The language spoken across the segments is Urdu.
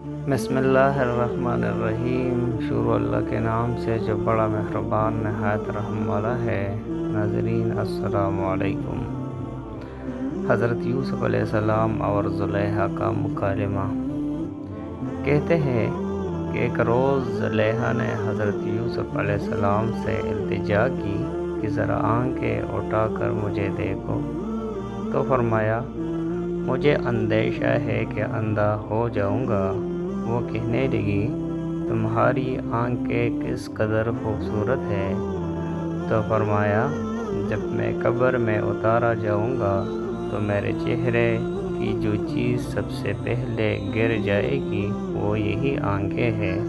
بسم اللہ الرحمن الرحیم۔ شروع اللہ کے نام سے جو بڑا مہربان نہایت رحم والا ہے۔ ناظرین السلام علیکم۔ حضرت یوسف علیہ السلام اور زلیخا کا مکالمہ۔ کہتے ہیں کہ ایک روز زلیخا نے حضرت یوسف علیہ السلام سے التجا کی کہ ذرا آنکھیں اٹھا کر مجھے دیکھو، تو فرمایا مجھے اندیشہ ہے کہ اندھا ہو جاؤں گا۔ وہ کہنے لگی تمہاری آنکھیں کس قدر خوبصورت ہے؟ تو فرمایا جب میں قبر میں اتارا جاؤں گا تو میرے چہرے کی جو چیز سب سے پہلے گر جائے گی وہ یہی آنکھیں ہیں۔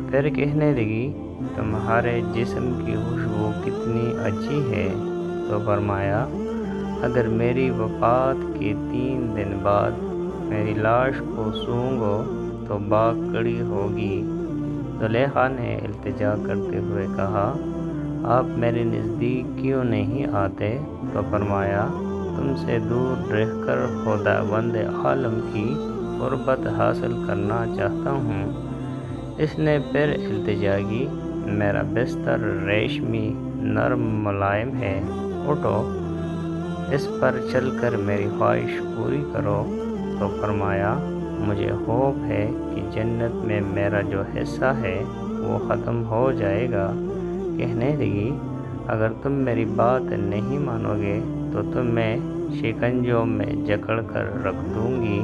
پھر کہنے لگی تمہارے جسم کی خوشبو کتنی اچھی ہے؟ تو فرمایا اگر میری وفات کے 3 دن بعد میری لاش کو سونگھو تو باغ کڑی ہوگی۔ زلیخا نے التجا کرتے ہوئے کہا آپ میرے نزدیک کیوں نہیں آتے؟ تو فرمایا تم سے دور رہ کر خداوند عالم کی قربت حاصل کرنا چاہتا ہوں۔ اس نے پھر التجا کی میرا بستر ریشمی نرم ملائم ہے، اٹھو اس پر چل کر میری خواہش پوری کرو۔ تو فرمایا مجھے خوف ہے کہ جنت میں میرا جو حصہ ہے وہ ختم ہو جائے گا۔ کہنے لگی اگر تم میری بات نہیں مانو گے تو تمہیں شکنجوں میں جکڑ کر رکھ دوں گی۔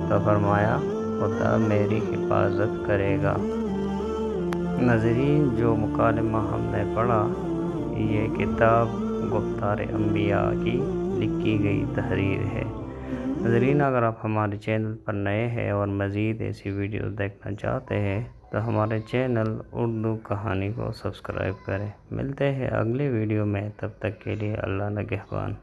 تو فرمایا خدا میری حفاظت کرے گا۔ ناظرین جو مکالمہ ہم نے پڑھا یہ کتاب گفتار انبیاء کی لکھی گئی تحریر ہے۔ ناظرین اگر آپ ہمارے چینل پر نئے ہیں اور مزید ایسی ویڈیوز دیکھنا چاہتے ہیں تو ہمارے چینل اردو کہانی کو سبسکرائب کریں۔ ملتے ہیں اگلی ویڈیو میں، تب تک کے لیے اللہ نگہبان۔